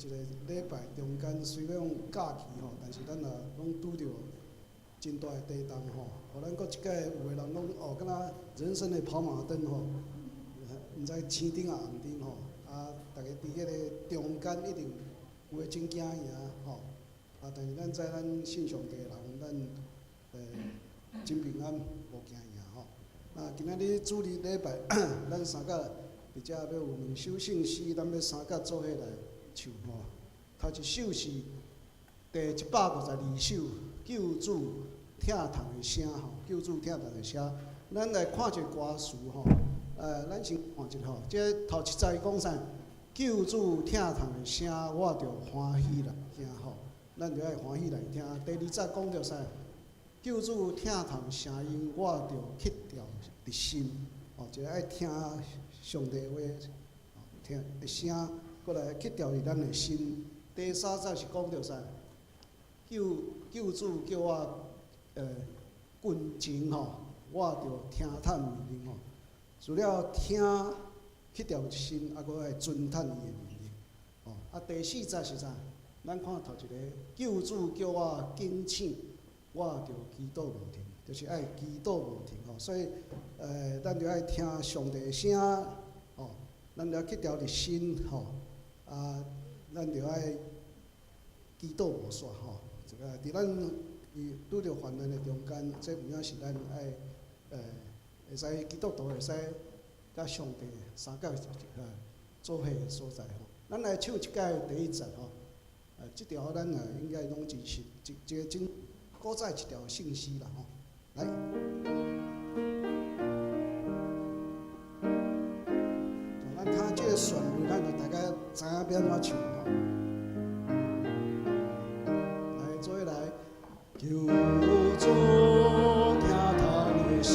一个礼拜中间虽然有假期吼，但是咱也拢拄着真大的地动吼，互咱搁一届有个人拢哦，敢若人生的跑马灯吼，毋知青灯啊红灯吼，啊，逐个伫迄个中间一定有诶真惊赢吼，啊，但是咱知咱信上帝的人，咱真平安无惊赢吼。啊，今仔日主日礼拜，咱三甲伫遮要有两首圣诗，咱要三甲做伙来唱吼。头一首是第152首《救主疼痛的声》吼，《救主疼痛的声》。咱来看一个歌词吼，咱先看一下吼。这头一节讲啥？救主疼痛的声，我着欢喜来听吼。咱着爱欢喜来听。第二节讲着啥？救主疼痛的声音，我着去掉伫心。哦，就爱听上帝话，听的声，过来去掉伫咱的心。第三节是讲着啥？救主叫我军情吼，我着听探命令吼。除了听去掉心，啊，搁爱尊探伊的命令。哦，啊，第四节是啥？咱看头一个，救主叫我警醒，我着祈祷无停，就是爱祈祷无停吼。所以，咱着爱听上帝的声，哦，咱着去掉伫心吼，啊，咱着爱祈祷无煞吼。这个伫咱拄着患难的中间，这有影是咱爱会使基督徒会使甲上帝三角做伙的所在吼。咱来唱一届第一节吼，即条咱应该拢是一个真古早一条圣诗啦吼。来，咱听即个旋律，咱就大家知影要安怎唱吼。来，做伙来，救主疼痛的声。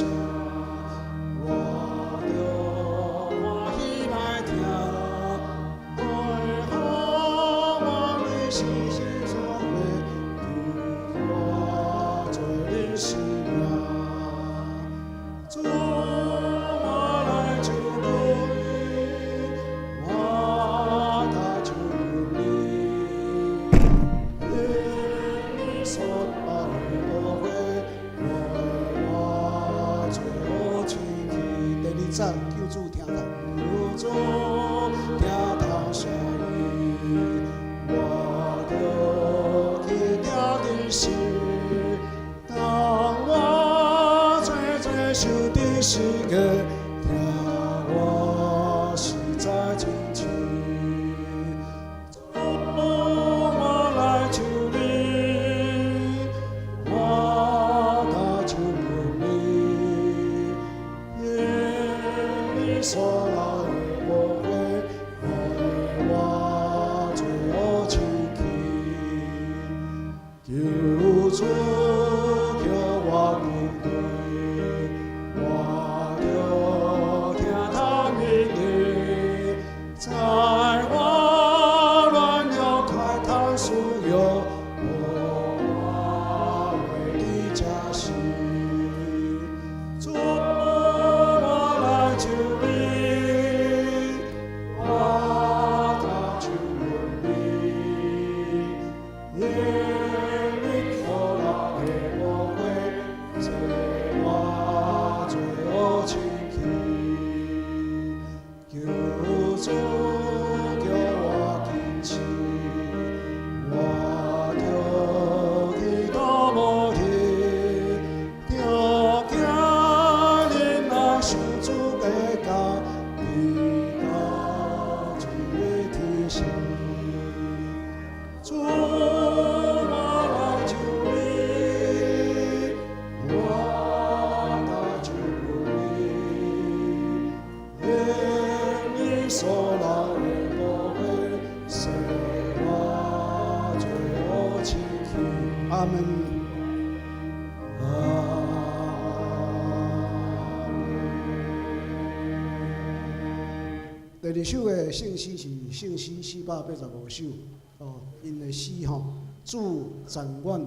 救主疼痛，救主疼痛声音，我着去掉的心。当我最受的时刻，听我实在真情。我来求你，我来求你。所来无悔，为我最后清气。救主叫我面对，我着听他命令，在我软弱快躺需要，我为你加薪。阿门。第二首的圣诗是圣诗485首，哦，因的诗吼，主暂愿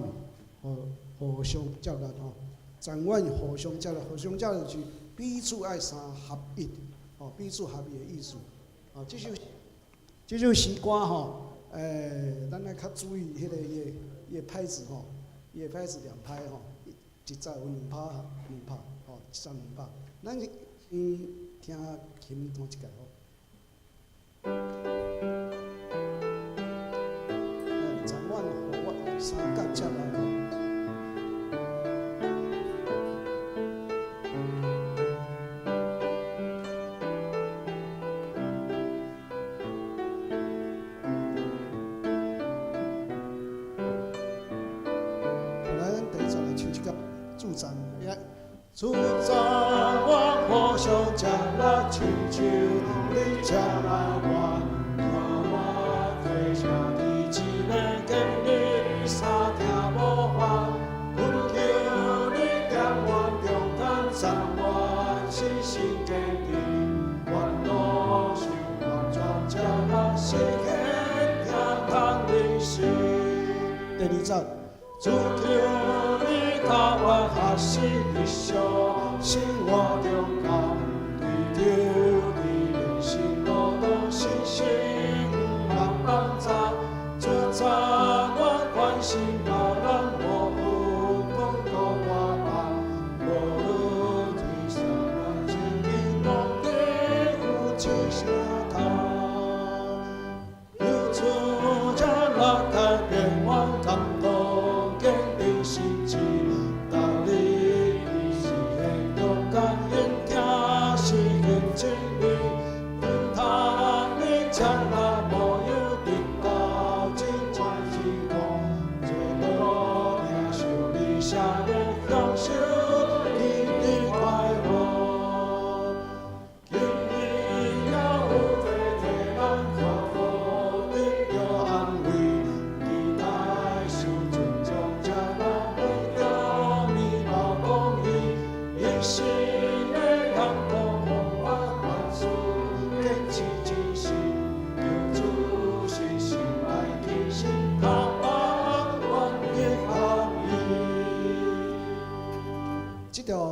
互相接纳吼，暂愿互相接纳，互相接纳就是彼此爱相合一，哦，彼此合一的意思。哦，这首诗歌吼，咱来较注意迄个伊个拍子吼，伊个拍子2拍吼，一早有2拍吼，一早2拍。咱先听琴弹一下吼。暂缓互我3角接来吼。主宰我破晓吃了亲像你吃来我，看我退下你一个经历，三听无法，恳求你点我勇敢，赞我信心坚定，愿路上完全吃了是天堂的心。第2站，主求你教我学习日常生活中间，对着你人生路路信心慢慢走，主宰我关心老人无分讲过我吧，无论天上我前面拢得有一声头，有主这来改变我感动坚定心志。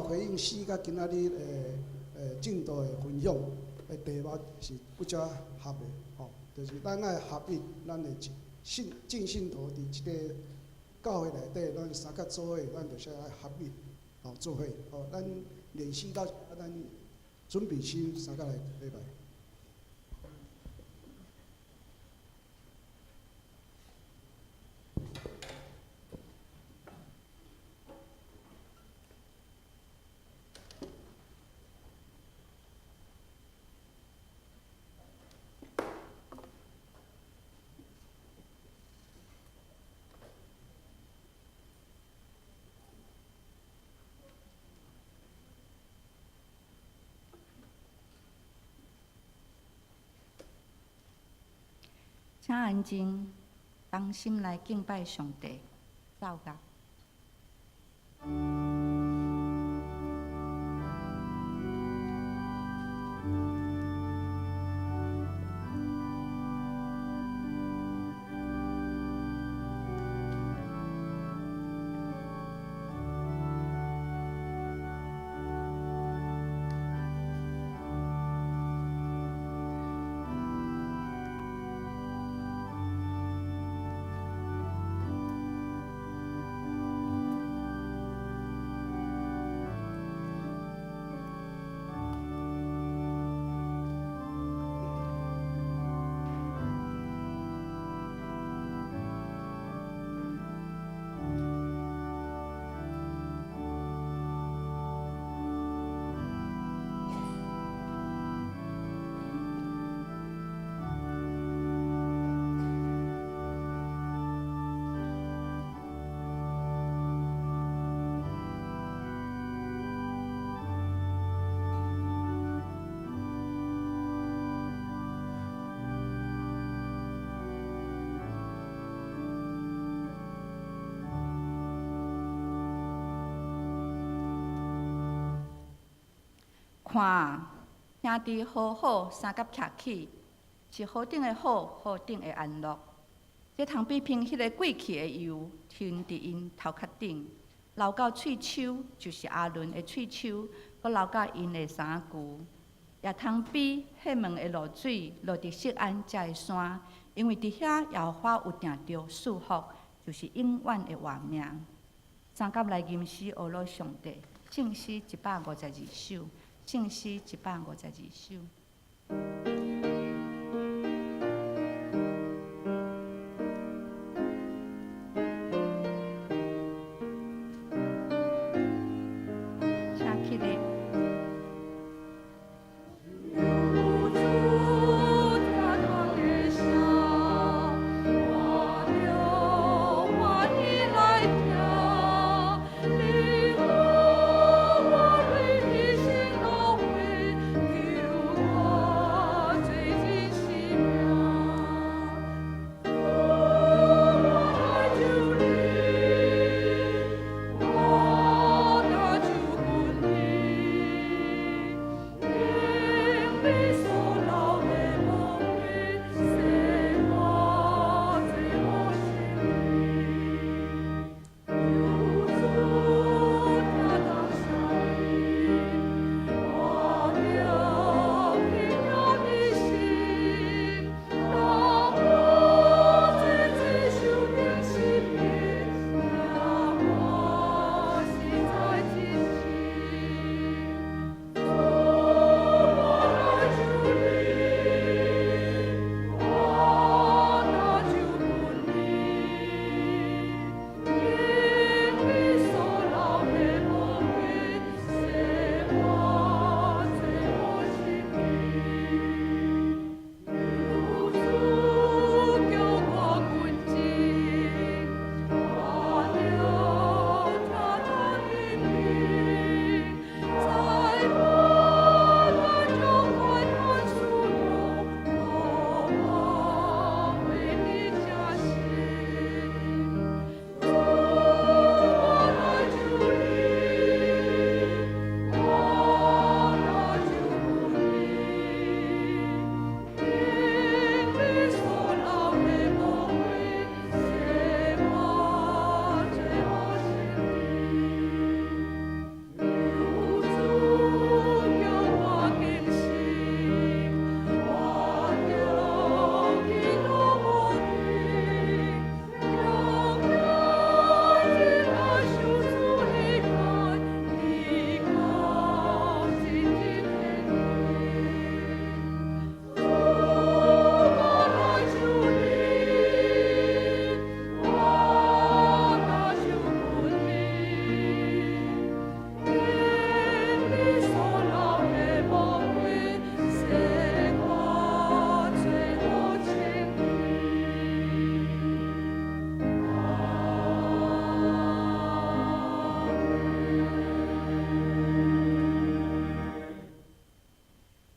回应4甲今仔日进度的分享的题目是不只合的，吼，就是咱爱合一，咱的尽信徒伫即个教会内底，咱3甲做伙，咱就是爱合一，吼做伙，吼，咱练习到咱准备先3甲来礼拜。请安静，当心来敬拜上帝，祷告。看，兄弟好好三甲徛起，是好顶的好，好顶的安乐。这通比拼迄个过去的油，停伫因头壳顶，流到喙手，就是阿伦的喙手，佮流到因的衫躯。也通比迄门的露水落伫锡安遮的山，因为伫遐耶和华有定着祝福，就是永远的活命。三甲来吟诗学了上帝，圣诗152首，圣诗152首。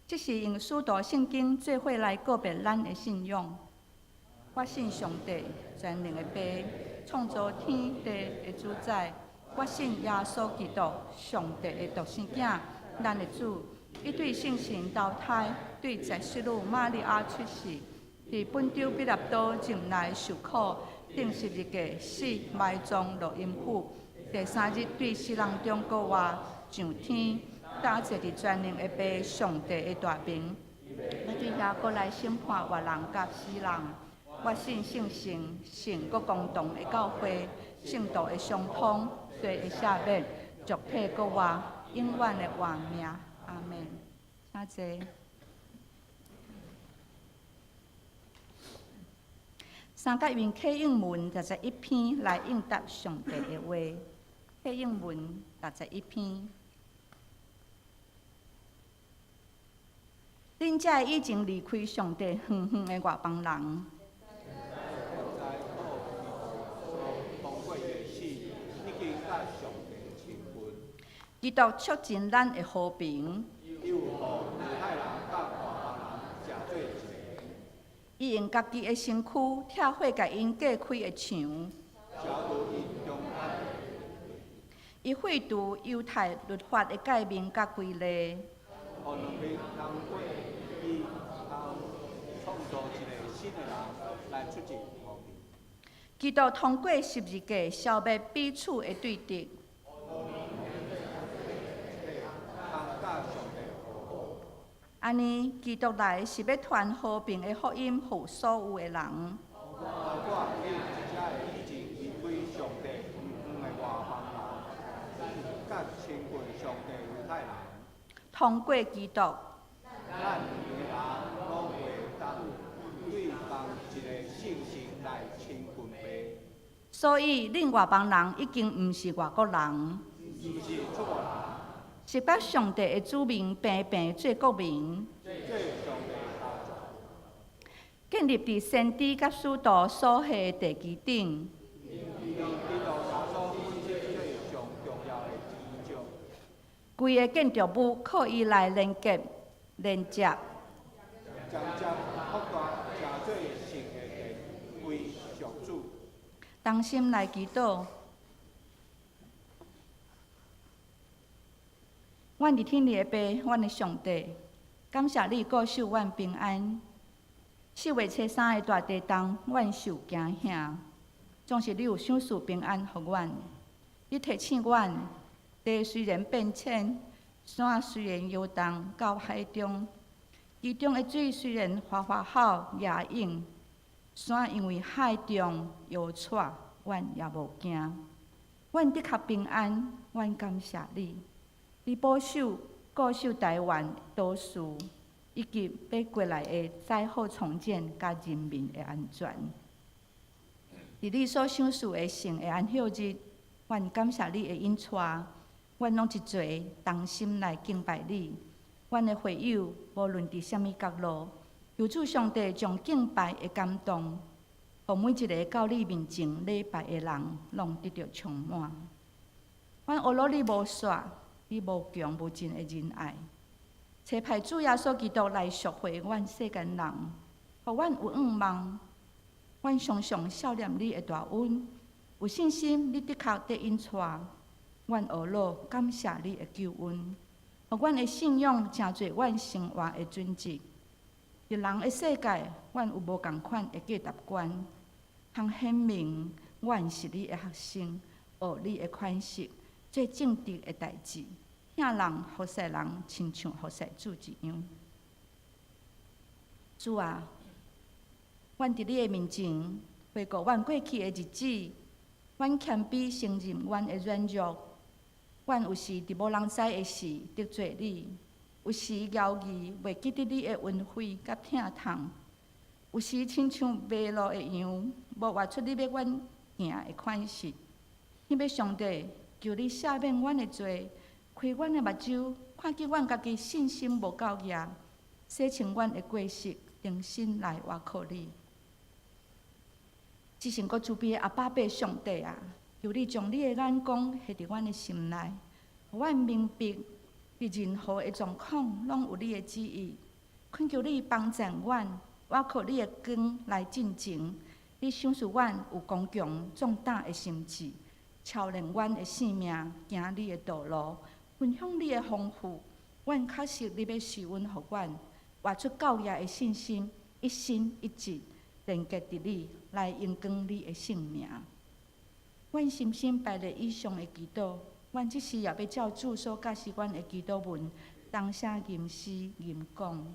这是用使徒圣经做伙来告别咱的信仰。我信上帝，全能的爸，创造天地的主宰。我信耶稣基督，上帝的独生囝，咱的主。伊对圣神投胎，对在世女玛利亚出世，伫本州彼拉多境内受苦，定十字架死，埋葬落阴府。第3日对死人中国活，上天。搭坐伫全能的爸上帝的大名，要对遐过来审判活人甲死人。我信圣神，信国公同的教会，圣道的相通，罪的赦免，俗体国活，永远的活命。阿门。请坐。三角用启应文61篇来应答上帝的话。启应文61篇。恁才已经离开上帝远远的外邦人。基督促进咱的和平。伊用家己的身躯拆毁甲因隔开的墙。伊废除犹太律法的诫命甲规例。基督通过十字架消灭彼此的对敌。安尼，基督来是要传和平的福音予所有的人。我你真正会以前离开上帝远的外邦人，甲亲近上帝犹太人，通过基督，咱每个人拢会当对方一个信心来亲近爸，所以恁外邦人已经毋是外国人，是毋是出国人？是把上帝的子民平平做国民，做上帝家族，建立伫先知甲使徒所下的地基顶。基督耶稣本身最上重要的基础，规个建筑物靠伊来连接、连接。渐渐扩大成做神的殿，归属主。当心来祈祷。阮伫天li的爸，阮的上帝，感谢你顾守阮平安。4月初3的大地震，阮受惊吓，总是你有赏赐平安予阮。你提醒阮，地虽然变浅，山虽然摇动到海中，其中的水虽然哗哗好野涌，山因为海中摇掣，阮也无惊。阮的确平安，阮感谢你。你保守、固守台湾岛屿，以及要过来的灾后重建甲人民的安全。伫你所赏赐的圣的安息日，阮感谢你的引带，阮拢一齐同心来敬拜你。阮的会友无论伫什么角落，求主上帝将敬拜的感动，互每一个到你面前礼拜的人，拢得到充满。阮学了你无煞。你无强无尽的仁爱，找派主耶稣基督来赎回阮世间人，互阮有盼望。阮常常笑念你的大恩，有信心你的确得引带。阮学了感谢你的救恩，互阮的信仰成做阮生活的准则。伫人的世界，阮有无共款的价值观，通显明阮是你的学生，学你的款式。最正直的代志，听人服侍人，亲像服侍主一样。主啊，阮伫你的面前回顾阮过去的日子，阮谦卑承认阮的软弱，阮有时伫无人知的事得罪你，有时犹豫袂记得你的恩惠甲疼痛，有时亲像迷路的羊，无画出你要阮行的款式。你要上帝。求你赦免阮的罪，开阮的目睭，看见阮家己信心无够野，洗清阮的过失，重新来倚靠你。只是阁慈悲的阿爸爸上帝啊，求你将你的眼光下伫阮的心内，互阮明白，伫任何的状况拢有你的旨意。恳求你帮助阮，倚靠你的光来进前。你赏赐阮有刚强壮胆的心智。操练阮的性命，行你的道路，分享你的丰富。阮确实你要施恩予阮，活出教业的信心，一心一志，连结伫你，来荣光你的性命。阮深深拜咧以上的祈祷，阮即时也要照主所教示阮的祈祷文，当声吟诗吟讲。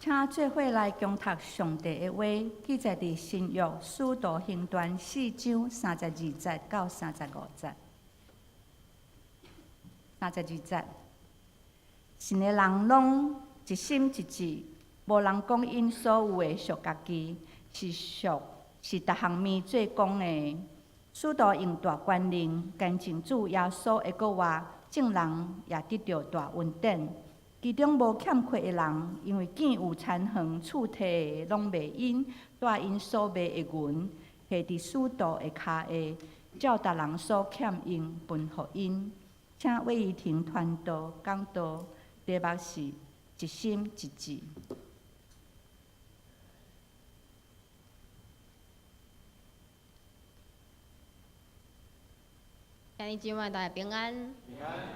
请做伙来共读上帝的话，记载伫新约使徒行传4章32节到35节。32节，信的人拢一心一志，无人讲因所有的属家己，是逐项面做讲的。使徒用大权能，跟从主耶稣的国话，众人也得到大恩典。其中无欠缺的人，因为见有田园厝摕的，拢袂因带因所卖的银，下伫使徒的骹下，照逐人所欠因分互因。请魏怡婷传道讲道，题目是一心一志。今日今晚大家平安。平安。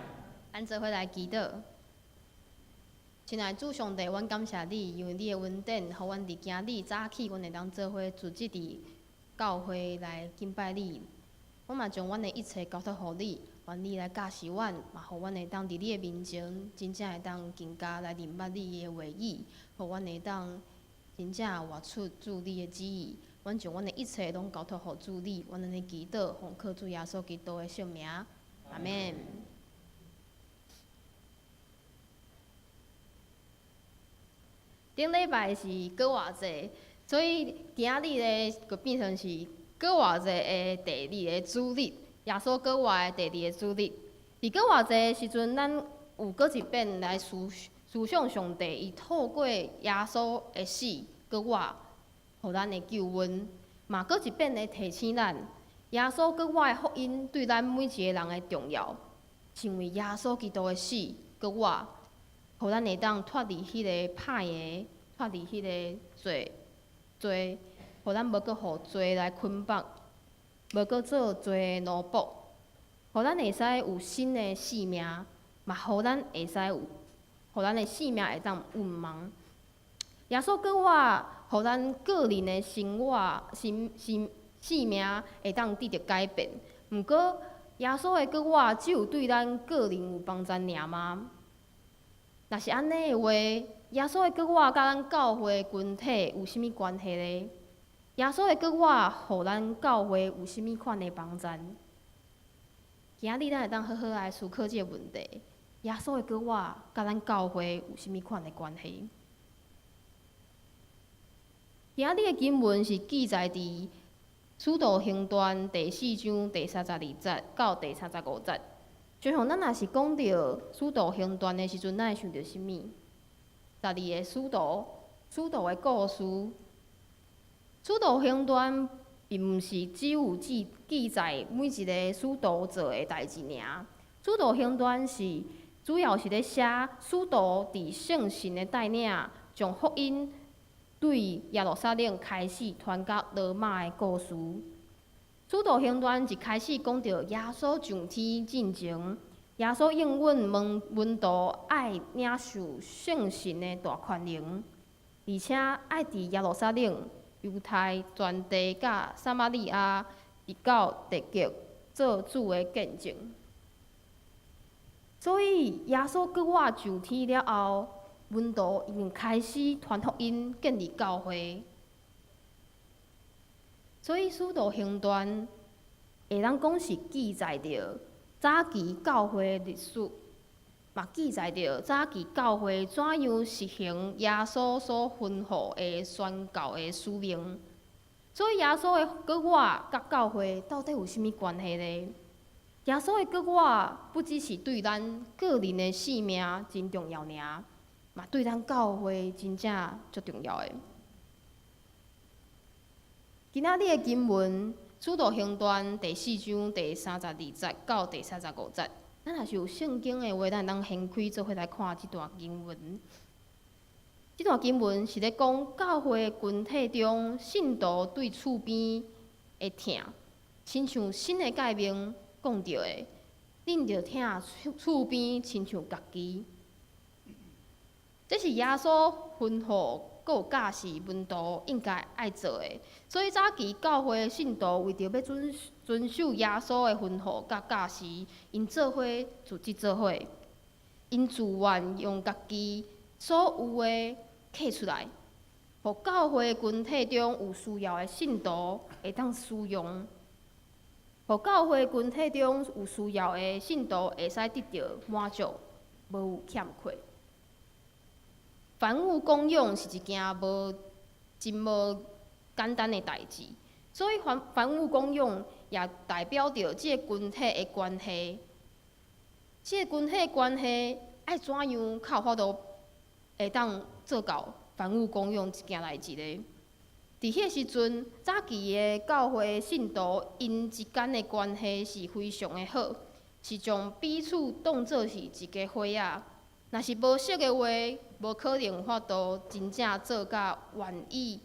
咱做伙来祈祷。亲爱的主上帝，阮感谢你，因为你的恩典，互阮伫今日早起，阮会当做伙组织伫教会来敬拜你。我嘛将阮的一切交托互你，愿你来教示阮，嘛互阮会当伫你的面前，真正会当更加来明白你的话语，互阮会当真正活出主你的旨意。阮将阮的一切拢交托互主你，阮安尼祈祷，奉靠主耶稣基督的圣名，阿免。顶礼拜是过活节，所以今日咧就变成是过活节的第二个主日，耶稣过活的第二个主日。伫过活节时阵，咱有过一遍来思想上帝，伊透过耶稣的死过活，互咱的救恩，嘛过一遍来提醒咱，耶稣过活的福音对咱每一个人的重要，是因为耶稣基督的死过活。互咱会当脱离迄个歹的，脱离迄个罪，互咱无搁互罪来捆绑，无搁做罪的奴仆，互咱会使有新的性命，嘛互咱会使有，互咱的性命会当圆满。耶稣过活，互咱个人的生活、性命会当得到改变。毋过，耶稣的过活只有对咱个人有帮助尔吗？若是安尼的话，耶稣的过活甲咱教会的群体有啥物关系呢？耶稣的过活，互咱教会有啥物款的帮助？今日咱会当好好来思考这个问题：耶稣的过活甲咱教会有啥物款的关系？今日的经文是记载伫《使徒行传》第4章第32节到第35节。就像咱若是讲到《使徒行传》的时阵，咱会想到啥物？12个使徒的故事。《使徒行传》并毋是只有记载每一个使徒做的代志尔，《使徒行传》是主要是咧写使徒伫圣神的带领，将福音对耶路撒冷开始传到罗马的故事。使徒行传一开始讲到耶稣上天进前，耶稣应允门徒爱领受圣神的大权能，而且爱伫耶路撒冷、犹太全地甲撒玛利亚直到地极做主的见证。所以耶稣过活上天了后，门徒已经开始传福音，建立教会。所以《使徒行传》会当讲是记载着早期教会的历史，嘛记载着早期教会怎样实行耶稣所吩咐的宣教的使命。所以耶稣的过活甲教会到底有啥物关系呢？耶稣的过活不只是对咱个人的性命真重要尔，嘛对咱教会真正足重要的。今仔日的经文，《使徒行传》第4章第32节到第35节，咱若是有圣经的话，咱当掀开做伙来看即段经文。即段经文是咧讲教会的群体中，信徒对厝边的疼，亲像新的诫命讲到的，恁着疼厝边亲像家己。这是耶稣吩咐，阁有教示门徒应该爱做的。所以早期教会的信徒为着要遵守耶稣的吩咐甲教示，因做伙组织做伙，因自愿用家己所有的摕出来，互教会群体中有需要的信徒会当使用，互教会群体中有需要的信徒会使得到满足，无有欠缺。凡物公用是一件真无简单的代志，所以凡物公用也代表着即个群体的关系。即个群体的关系爱怎样较有法度会当做到凡物公用这件代志呢？伫迄个时阵，早期的教会信徒因之间的关系是非常的好，是将彼此当作是一家伙仔。若是无熟的话，无可能有法度真正做甲愿意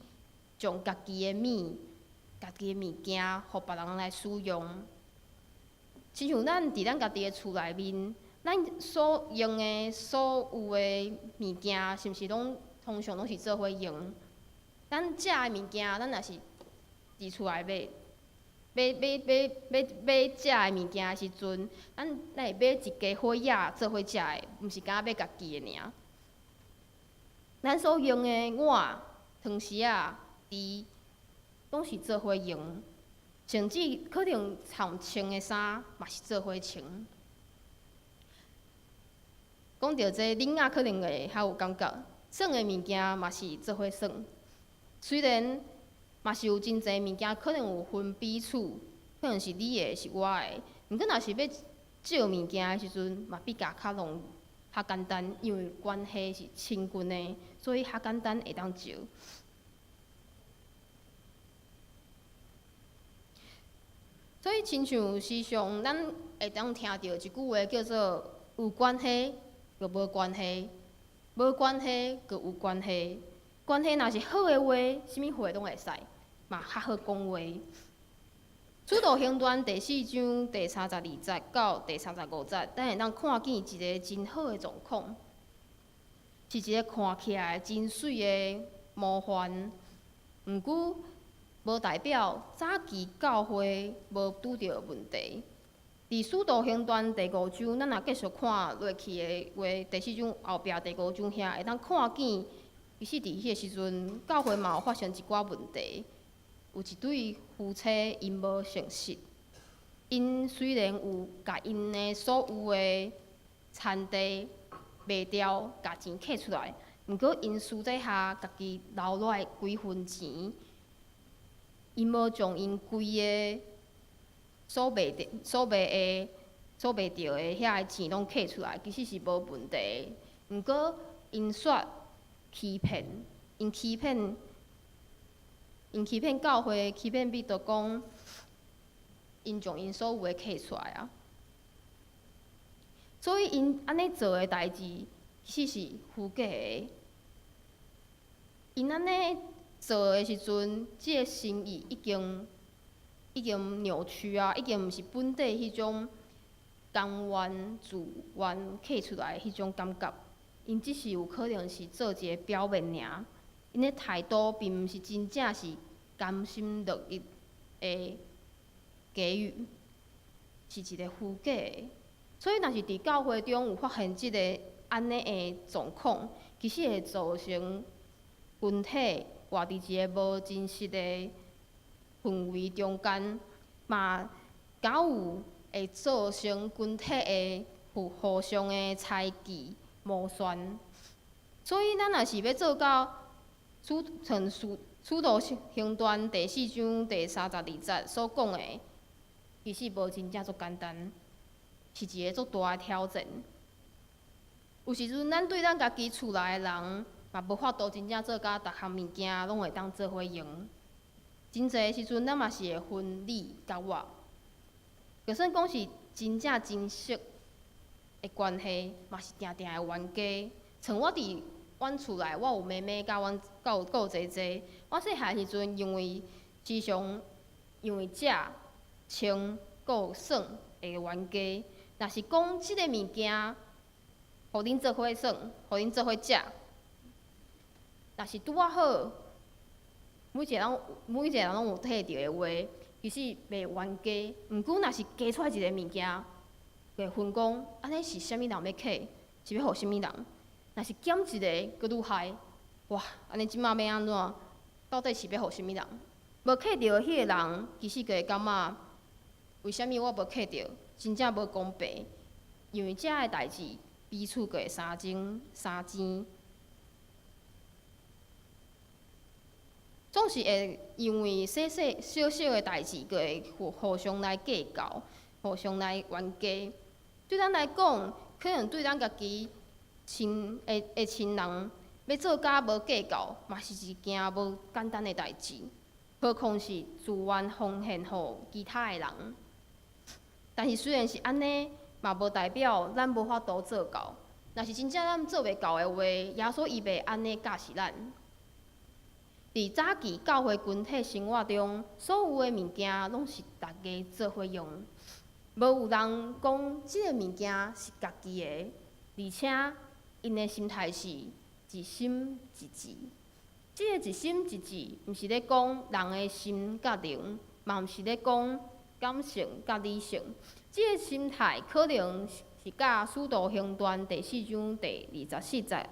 将家己的物件，互别人来使用。亲像咱伫咱家己的厝内面，咱所用的所有的物件，是毋是通常拢是做伙用？咱食的物件，咱若是伫厝内买食的物件的时阵，咱会买一家伙仔做伙食的，毋是敢买家己的尔。咱所用的碗、汤匙仔、箸，拢是做伙用，甚至可能掺穿的衫嘛是做伙穿。讲到这，恁仔可能会较有感觉，耍的物件嘛是做伙耍。虽然嘛是有真侪物件可能有分彼此，可能是你的，是我的。毋过若是要借物件的时阵，嘛比较简单，因为关系是亲近的，所以较简单会当借。所以，亲像时常咱会当听到一句话叫做“有关系就无关系，无关系就有关系”。关系若是好的话，啥物话拢会使，嘛较好讲话。《使徒行传》第4章第32节到第35节，咱会当看见一个真好的状况，是一个看起来真水的模范。毋过，无代表早期教会无拄着问题。伫《使徒行传》第5章，咱若继续看落去的话，第4章后壁第5章遐会当看见。其实伫迄个时阵，教会嘛有发生一寡问题，有一对夫妻因无诚实，因虽然有甲因的所有的田地卖掉，甲钱摕出来，毋过因私底下家己留落来几分钱，因无将因规个所卖着的遐个钱拢摕出来，其实是无问题。毋过因煞欺骗，因欺骗教会，欺骗彼得讲，因将因所有的摕出来啊。所以因安尼做的代志，其实是虚假的。因安尼做的时阵，即个心意已经扭曲啊，已经毋是本底迄种甘愿自愿摕出来迄种感觉。因只是有可能是做一个表面尔，因的态度并毋是真正是甘心乐意的给予，是一个虚假的。所以，若是伫教会中有发现即个安尼的状况，其实会造成群体活伫一个无真实的氛围中间，嘛敢有会造成群体的互相的猜忌。无算，所以咱若是要做到像使徒行传第4章第32节所讲的，其实无真正足简单，是一个足大的挑战。有时阵咱对咱家己厝内的人，嘛无法度真正做甲逐项物件拢会当做伙用。真侪时阵，咱嘛是会分你甲我，就算讲是真正真熟的关系，嘛是定定会冤家。像我伫阮厝内，我有妹妹甲阮有姐姐。我细汉时阵，因为时常因为食、穿、有耍会冤家。若是讲即个物件，互恁做伙耍，互恁做伙食，若是拄啊好，每一个人拢有摕到的话，其实袂冤家。毋过若是加出来一个物件，会分讲，安尼是啥物人要摕，是要互啥物人？若是减一个，佫愈害，哇，安尼即马要安怎？到底是要互啥物人？无客着迄个人，其实就会感觉，为虾米我无客着？真正无公平，因为遮个代志彼此就会相争相争，总是会因为小小个代志，就会互相来计较，互相来冤家。对咱来讲，可能对咱家己亲人，要做甲无计较，嘛是一件无简单的代志。何况是自愿奉献互其他的人。但是虽然是安尼，嘛无代表咱无法度做到。若是真正咱做袂到的话，耶稣伊袂安尼教示咱。伫早期教会群体生活中，所有的物件拢是大家做伙用，无有人讲即个物件是家己的，而且因的心态是一心一志。即个一心一志，毋是咧讲人的心甲灵，嘛毋是咧讲感性甲理性。即个心态可能是甲《使徒行传》第4章第24节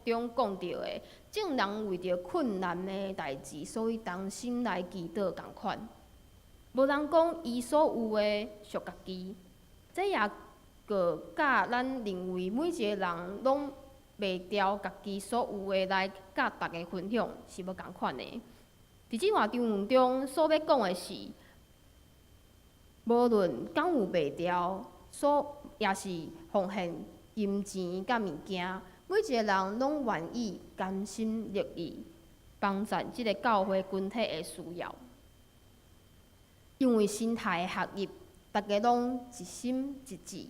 中讲到的，众人为着困难的代志，所以同心来祈祷共款。无人讲伊所有的属家己，这也个甲咱认为每一个人拢袂调家己所有的来甲大家分享是无共款的。伫即段经文中所要讲的是，无论敢有袂调，也是奉献金钱甲物件，每一个人拢愿意甘心乐意帮助即个教会群体的需要。因为心态的合一，大家拢一心一志，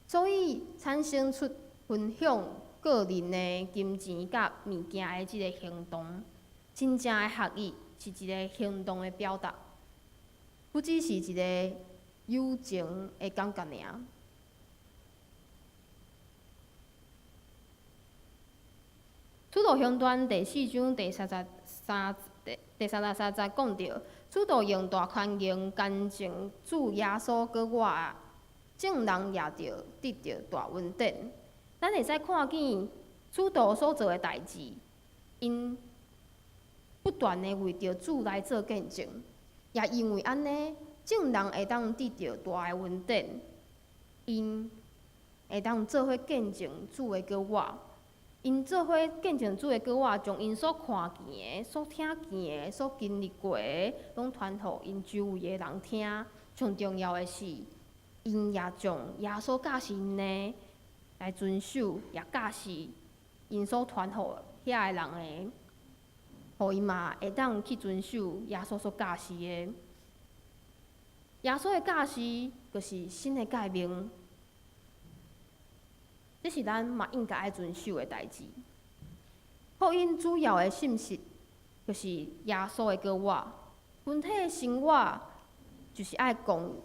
所以产生出分享个人的金钱甲物件的即个行动。真正的合一是一个行动的表达，不只是一个友情的感觉尔。《使徒行传》第4章第33节讲到，使徒用大宽容干净主耶稣搁我，众人也着得到大恩典。咱会使看见使徒所做的代志，因不断的为着主来做见证，也因为安尼，众人会当得到大的恩典，因会当做伙见证主的搁我。因做伙见证主的搁我，将因所看见的、所听见的、所经历过的，拢传互因周围的人听。上重要的是，因也将耶稣教示因的来遵守，也教示因所传互遐个人的，互因嘛会当去遵守耶稣所教示的。耶稣的教示就是新的诫命。这是咱嘛应该爱遵守的代志。福音主要的信息就是耶稣的搁我，群体的生活就是爱共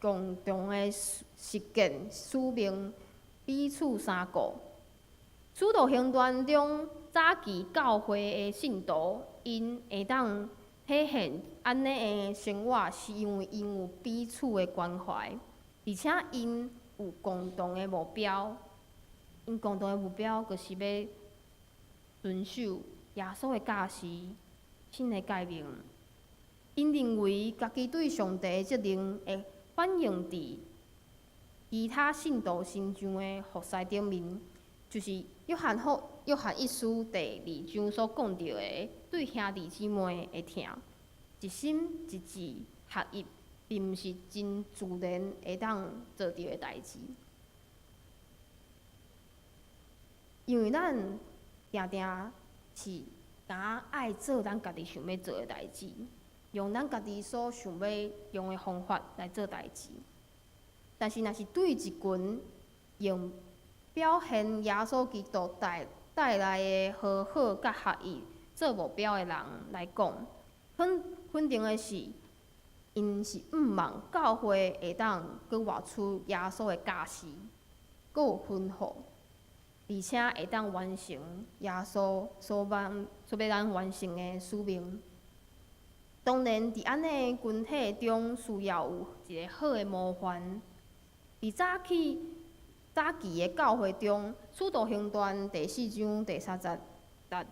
同的实践使命，彼此相顾。使徒行传中早期教会的信徒，因会当体现安尼的生活，是因为因有彼此的关怀，而且因有共同的目标，因共同的目标就是要遵守耶稣的教示、新的诫命。因认为家己对上帝的责任会反映伫其他信徒身上的服侍顶面，就是约翰一书第2章所讲到的，对兄弟姊妹的疼，一心一志合一。并毋是真自然会当做到的代志，因为咱定定是敢爱做咱家己想要做的代志，用咱家己所想要用的方法来做代志。但是，若是对一群用表现耶稣基督带来的和好甲合一做目标的人来讲，肯定的是。因是毋望教会会当搁活出耶稣的教示，搁有吩咐，而且会当完成耶稣所要咱完成的使命。当然，伫安尼群体中，需要有一个好的模范。伫早期的教会中，《使徒行传》第4章第30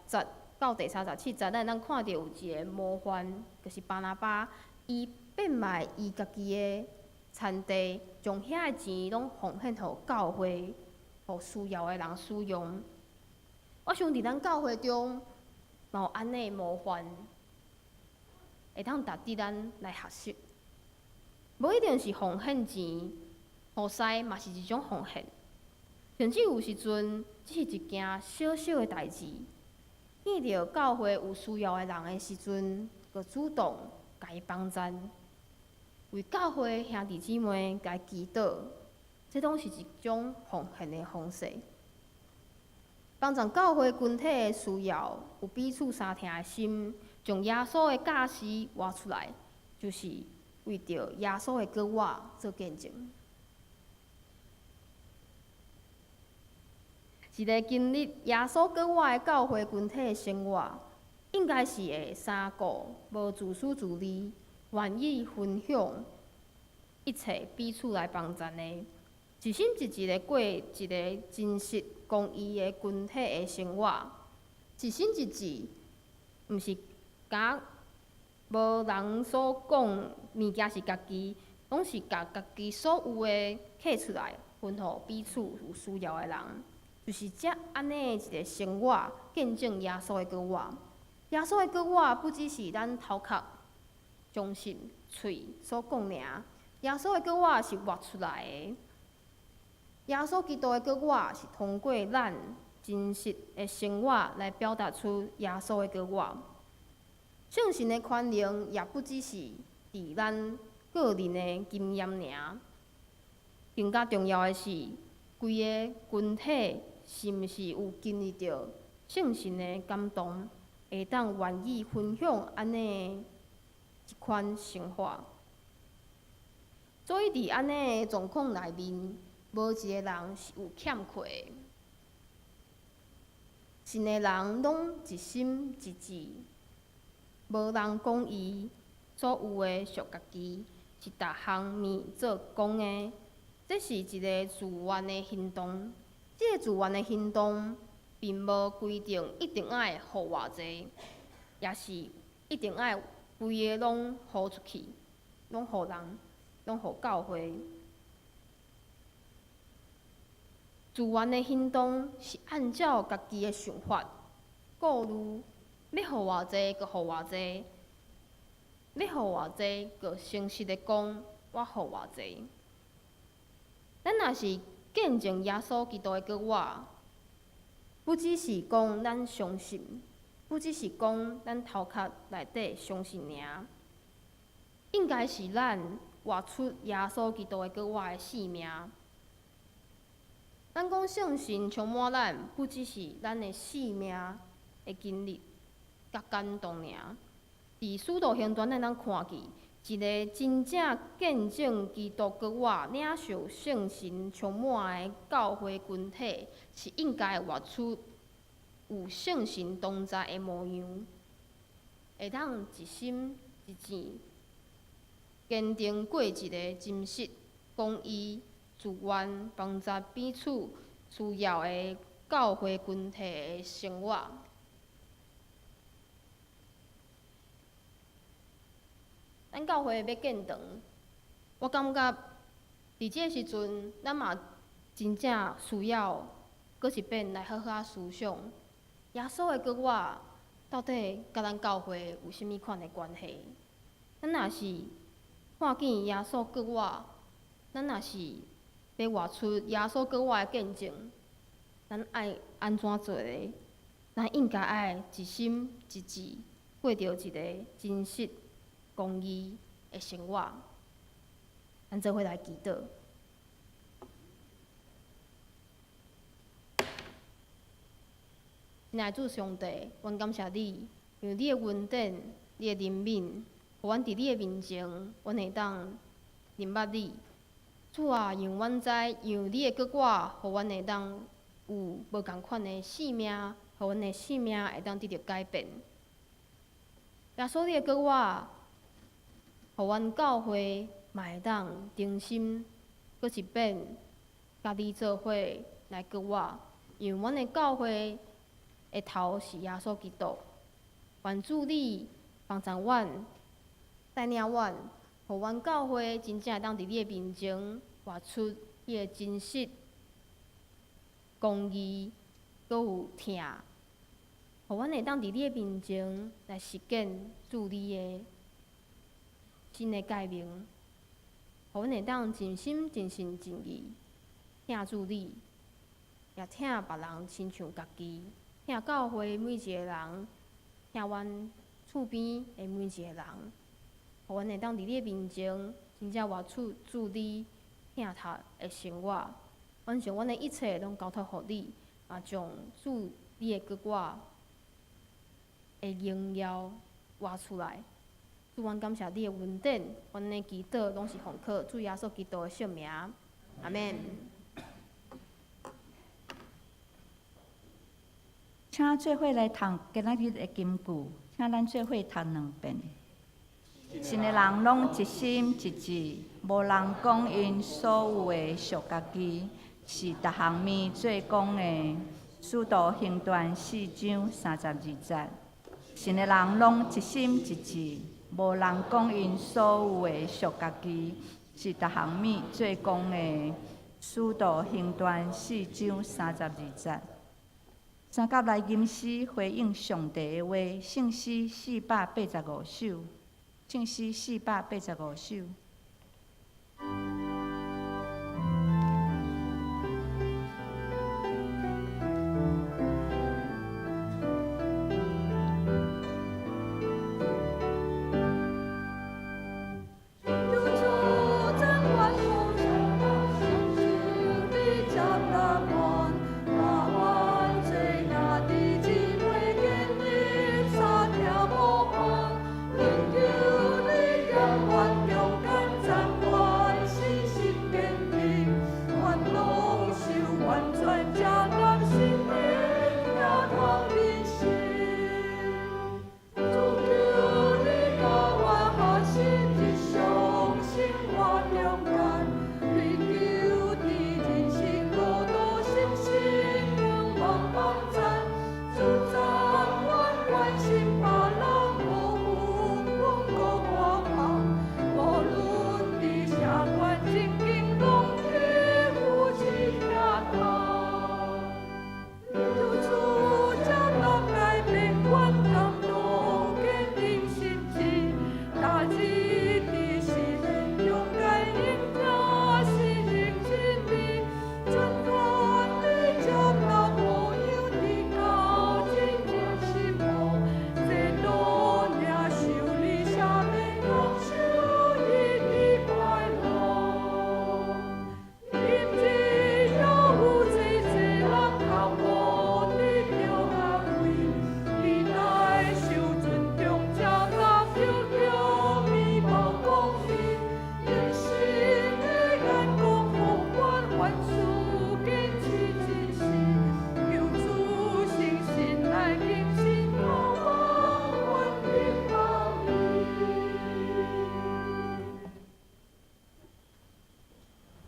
节到第37节，咱会当看到有一个模范，就是巴拿巴，伊变卖伊家己的田地，将遐个钱拢奉献互教会，互需要的人使用。我想伫咱教会中，嘛有安尼模范，会当值得咱来学习。无一定是奉献钱，互师嘛是一种奉献。甚至有时阵，只是一件小小的代志，见到教会有需要的人的时阵，就主动甲伊帮衬，为教会兄弟姊妹甲伊祈祷，这拢是一种奉献的方式。帮助教会群体的需要，有彼此相听的心，将耶稣的教示活出来，就是为着耶稣的国话做见证。一个经历耶稣国话的教会群体的生活，应该是会三顾，无自私自利，愿意分享一切彼此来帮衬的，一心一意的过一个真实公义的群体的生活。一心一意，毋是甲无人所讲物件是家己，拢是甲家己所有的摕出来，分互彼此有需要的人。就是这安尼一个生活，见证耶稣的国话。耶稣的国话不只是咱头壳、相信、喙所讲尔，耶稣的国话是活出来的。耶稣基督的国话是通过咱真实的生活来表达出耶稣的国话。圣神的宽容也不只是伫咱个人的经验尔，更加重要的是，规个群体是毋是有经历着圣神的感动，会当愿意分享安尼一款生活。所以伫安尼的状况内面，无一个人是有欠缺的。信的人拢一心一志，无人讲伊所有的属家己，是逐项物做讲的。这是一个自愿的行动。这个自愿的行动，并无规定一定爱互偌济，也是一定爱规个拢互出去，拢互人，拢互教会。自愿的行动是按照家己的想法、顾虑，要互偌济就互偌济，要互偌济就诚实的讲，我互偌济。咱若是见证耶稣基督的国话，不只是讲咱相信，不只是讲咱头壳内底相信尔，应该是咱活出耶稣基督的国话的生命。咱讲圣神充满咱，不只是咱的生命的经历甲感动尔。伫使徒行传，咱通看见一个真正见证基督国话、领受圣神充满的教会群体，是应该活出有圣神同在的模样，会当一心一志，坚定过一个真实、公义、自愿帮助彼此需要的教会群体的生活。咱教会要建堂，我感觉伫即个时阵，咱嘛真正需要搁一遍来好好思想，耶稣的国话到底甲咱教会有甚物款的关系？咱若是看见耶稣国话，咱若是要活出耶稣国话的见证，咱爱安怎做呢？咱应该爱一心一志，过着一个真实、公义的生活。咱做伙来祈祷。亲爱的主上帝，阮感谢你，因为你的恩典、你的怜悯，互阮伫你的面前，阮会当明捌你。主啊，让阮知，让你的国话，互阮会当有无共款的生命，互阮的生命会当得到改变。耶稣你的国话，互阮教会嘛会当定心，搁一遍甲你做伙来国话，让阮的教会的头是耶稣基督。愿主你帮助阮、带领阮，互阮教会真正会当伫你的面前活出迄个真实、公义，搁有疼，互阮会当伫你的面前来实践主你的新的诫命，互阮会当尽心、尽心、尽意听主你，也听别人亲像家己，听教会每一个人，听阮厝边的每一个人，互阮会当伫你的面前，真正活出主你听读的生活。阮将阮的一切拢交托互你，也将主你的国我的荣耀活出来。主，阮感谢你的恩典，阮的祈祷拢是奉靠主耶稣基督的圣名，阿免。请做伙来读今仔日的金句，请咱做伙读2遍。信的人拢一心一志，无人讲因所有的属家己，是逐项物做讲的。使徒行传4章32节。信的人拢一心一志，无人讲因所有的属家己，是逐项物做讲的。使徒行传4章32节。三甲来吟诗回应上帝的话，圣诗485首，圣诗485首。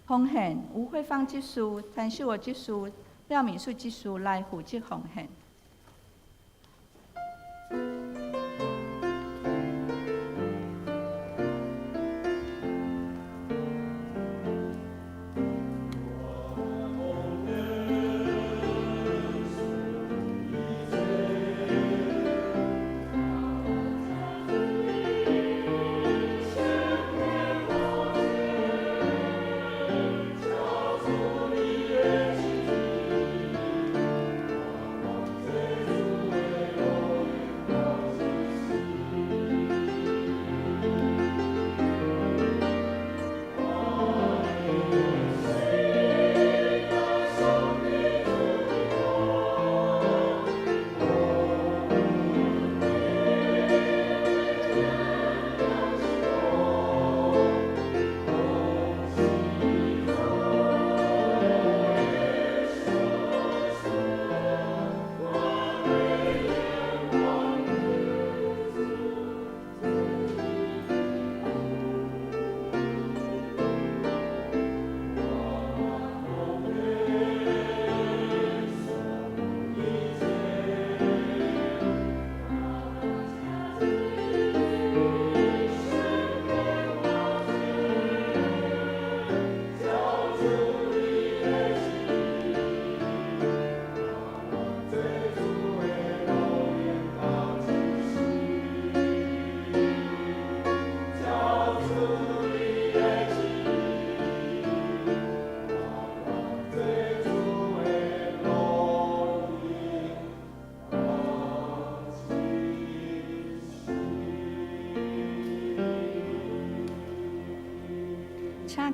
奉献吴慧芳技师、谭秀娥技师、廖敏树技师来负责奉献。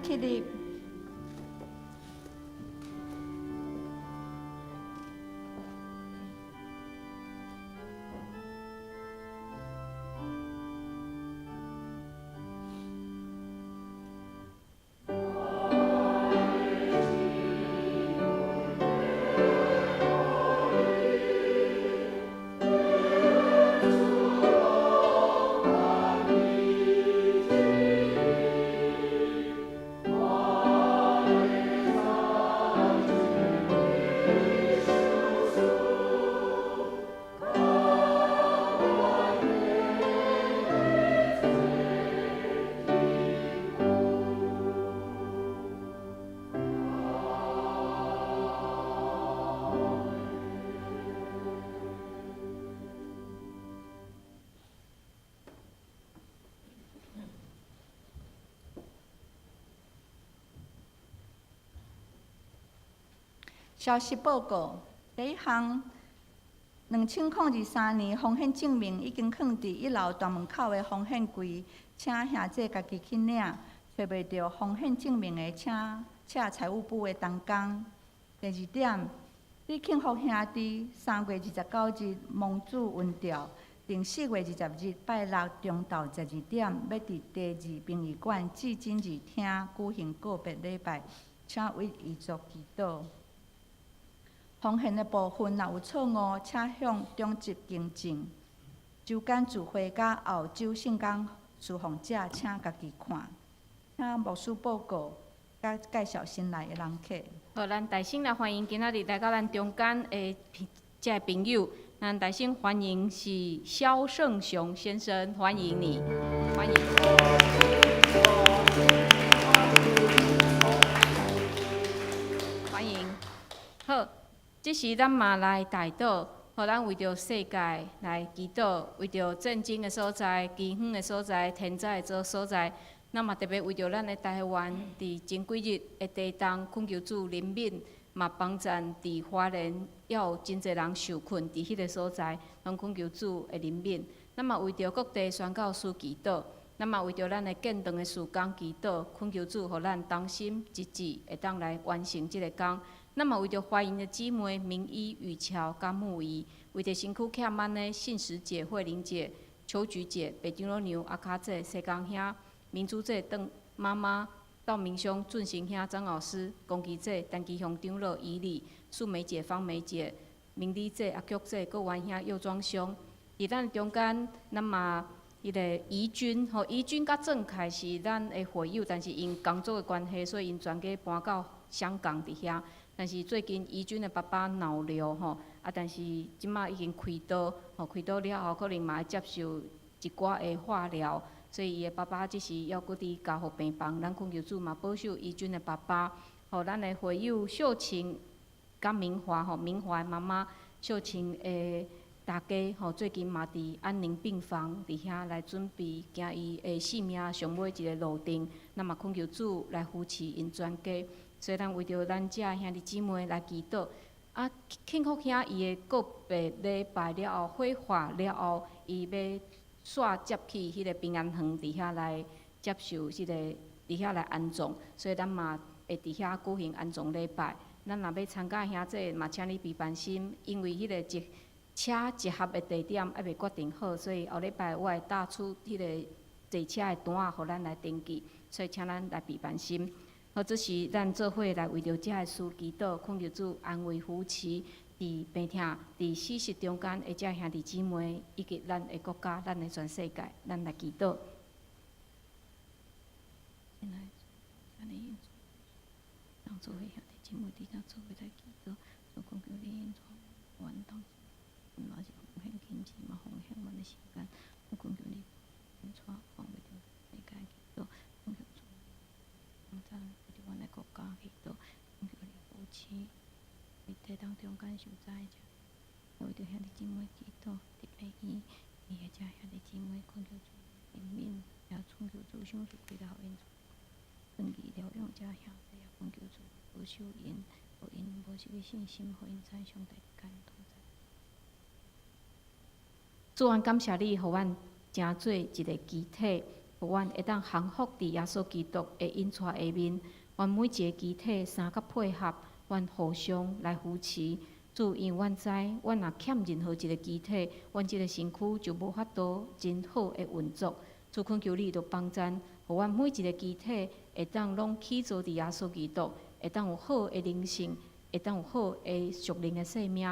请起立。消息报告：第一项，2023年奉献证明已经放伫1楼大门口的奉献柜，请兄弟家己去领。找袂到奉献证明的，请财务部的同工。第二点，李庆福兄弟3月29日蒙主运调，定4月20日拜六中昼12点，要伫第2殡仪馆至今日厅举行告别礼拜，请为遗族祈祷。奉献的部分若有错误，请向中级更正。周间聚会甲后周圣工侍奉者，请家己看。请牧师报告，甲介绍新来的人客。好，咱大声来欢迎今仔日来到咱中间的这朋友。咱大声欢迎是萧胜雄先生，欢迎你，欢迎。欢迎。好。即时咱嘛来大祷，互咱为着世界来祈祷，为着战争的所在、饥荒的所在、天灾的所在，咱嘛特别为着咱的台湾，伫前几日的地震，恳求主怜悯，嘛帮赞伫花莲，也有真侪人受困伫迄个所在，拢恳求主的怜悯。咱嘛为着各地宣教士祈祷，咱嘛为着咱的建堂的事工祈祷，恳求主，互咱同心一致，会当来完成即个工。咱嘛为着怀孕的姊妹明依、雨乔、甲木仪，为着身躯欠满的信实姐、慧玲姐、秋菊姐、白长老娘、阿卡姐、西江兄、明珠姐等妈妈、道明兄、俊成兄、张老师、公基姐、陈基雄长老、伊丽、素梅姐、方梅姐、明理姐、阿菊姐、郭元兄、幼庄兄。伫咱中间，咱嘛迄个怡君，怡君甲郑凯是咱的会友，但是因工作的关系，所以因全家搬到香港伫遐。但是最近怡君的爸爸脑瘤但是即马已经开刀，开刀了后可能嘛要接受一寡的化疗，所以伊的爸爸只是要搁伫家护病房，咱恳求主嘛保守怡君的爸爸，咱的会友秀琴甲明华明华的妈妈秀琴大家最近嘛伫安宁病房伫遐来准备行伊的性命上尾一个路程，咱嘛恳求主来扶持因全家。所以咱为着咱遮兄弟姊妹来祈祷。庆福兄伊的告别礼拜了后，火化了后，伊要煞接去迄个平安堂伫遐来接受迄个伫遐来安葬。所以咱嘛会伫遐举行安葬礼拜。咱若要参加兄弟，嘛请你备办心，因为迄个车集合的地点还未决定好，所以后礼拜我会打出迄个坐车的单仔，互咱来登记。所以请咱来备办心。这是咱做伙来为着遮个事祈祷，恳求主安慰扶持，伫病痛、伫死实中间的遮兄弟姊妹，以及咱的国家、咱的全世界，咱来祈祷。现在，让做伙兄弟姊妹伫遮做伙来祈祷，就恳求你完当，嘛是奉献金钱，嘛奉献阮的时间，我恳求你，带放为着世界祈祷，恳求主，咱。阮的国家祈祷，恳求你扶持，为地当中间受灾者，为着兄弟姊妹祈祷，特别伊的遮兄弟姊妹恳求主怜悯，也恳求主想是归了互因，顺利疗养遮兄弟，也恳求主保守因，互因无失去信心，互因知上帝的感同在。主，阮感谢你，互阮成做一个集体，互阮会当降服伫耶稣基督的引带下面。阮每一个肢体相甲配合，阮互相来扶持。主，因阮知，阮若欠任何一个肢体，阮即个身躯就无法度真好的运作。主，恳求你着帮助，互阮每一个肢体会当拢起造伫耶稣基督，会当有好的灵性，会当有好的属灵的生命。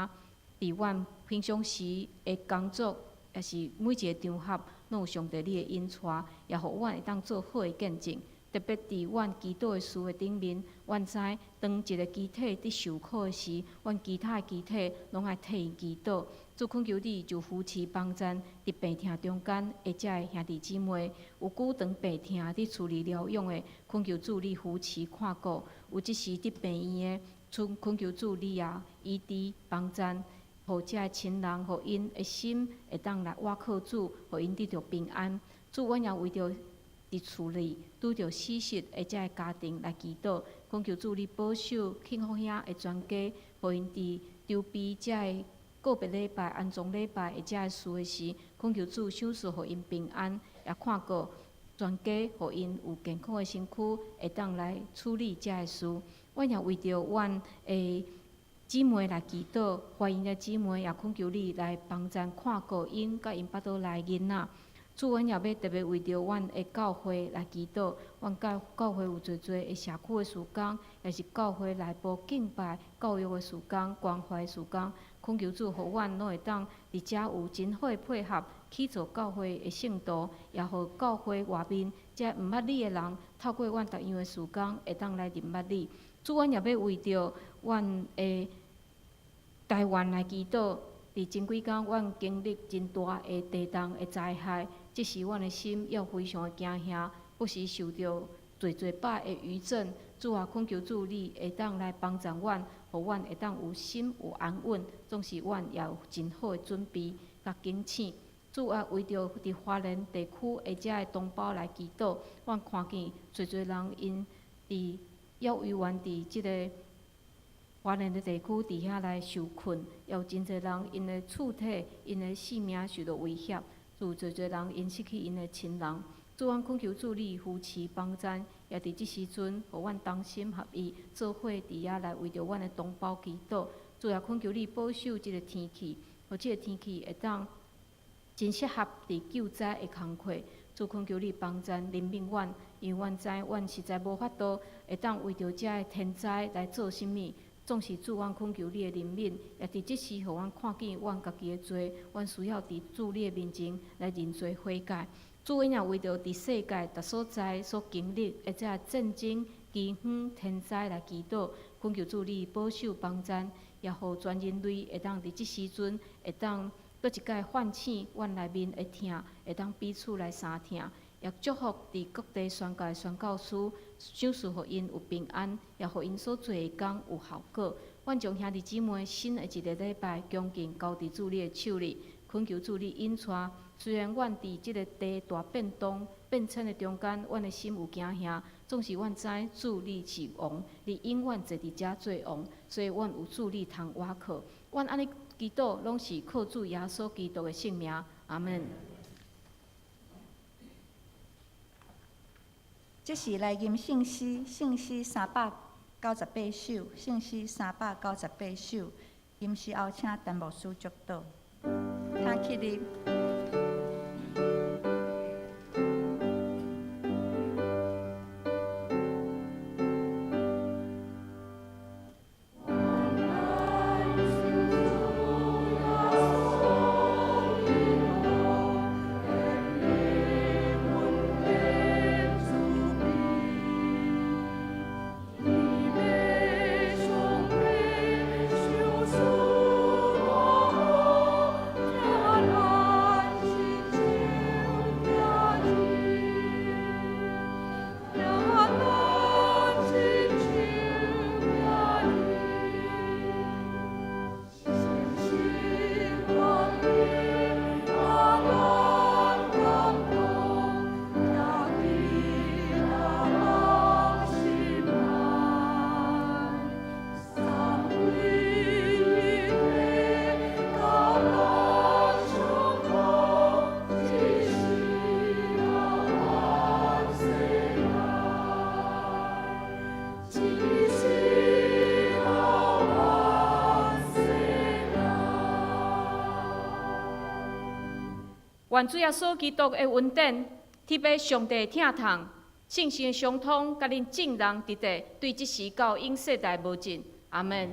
伫阮平常时的工作，也是每一个场合，拢有上帝你的引带，也互阮会当做好的见证。特别伫阮祈祷的事的顶面，阮知当一个肢体伫受苦的时，阮其他的肢体拢爱替伊祈祷。主，恳求你就扶持帮助伫病痛中间的遮的兄弟姊妹，有久长病痛伫处理疗养的，恳求主你扶持看顾；有即时伫病院的，恳求主你也医治帮助。互遮的亲人，互因的心会当来倚靠主，互因得着平安。主，阮也为着伫厝里拄着死失的遮个家庭来祈祷，恳求主你保守庆福兄的全家，互因伫筹备遮个告别礼拜、安葬礼拜的遮个事的时，恳求主赏赐互因平安，也看顾全家，互因有健康的身躯，会当来处理遮个事。阮也为着阮的姊妹来祈祷，怀孕的姊妹也恳求你来帮助看顾因，甲因巴肚内囡仔。主，阮也要特别为着阮的教会来祈祷。阮教会有侪的社区的事工，也是教会内部敬拜、教育的事工、关怀的事工。恳求主，互阮拢会当伫遮有真好的配合，去做教会的圣徒，也互教会外面遮毋捌你的人，透过阮逐样的事工，会当来认捌你。主，阮也要为着阮的台湾来祈祷。伫前几工，阮经历真大的地动的灾害，即时阮的心又非常的惊吓，不时受到侪摆的余震。主啊，恳求主你会当来帮助阮，互阮会当有心有安稳，总是阮也有真好的准备甲警醒。主啊，为着伫华人地区的遮的同胞来祈祷，阮看见侪人因伫幼儿园伫即个华人的地区伫遐来受困，也有真侪人因的厝体、因的性命受到威胁，有侪人因失去因的亲人。主，阮恳求主你扶持帮助，也伫即时阵，互阮同心合意，做伙伫遐来为着阮的同胞祈祷。主也恳求你保守即个天气，互即个天气会当真适合伫救灾的工课。主，恳求你帮助怜悯阮，因为阮知阮实在无法度会当为着遮的天灾来做甚物。总是主，阮恳求你的怜悯，也伫即时，互阮看见阮家己的罪，阮需要伫主你的面前来认罪悔改。主，阮也为着伫世界逐所在所经历的遮战争、饥荒、天灾来祈祷，恳求主你保守帮助，也互全人类会当伫即时阵会当搁一摆唤醒阮内面的疼，会当彼此来相疼。也祝福伫各地宣教的宣教师，赏赐互因有平安，也互因所做的工有效果。阮将兄弟姊妹新的一个礼拜恭敬交伫主你的手里，恳求主你引带。虽然阮伫即个地大变动、变迁的中间，阮的心有惊吓，总是阮知主你是王，你永远坐伫遮做王，所以阮有主你通倚靠。阮安尼祈祷，拢是靠主耶稣基督的圣名，阿门。即是来吟圣诗398首，圣诗398首。吟诗后，请陈牧师祝祷，请起立。愿主耶稣基督的恩典、特别上帝疼痛、圣神的相通，甲恁众人伫地，对即时到永世代无尽。阿门。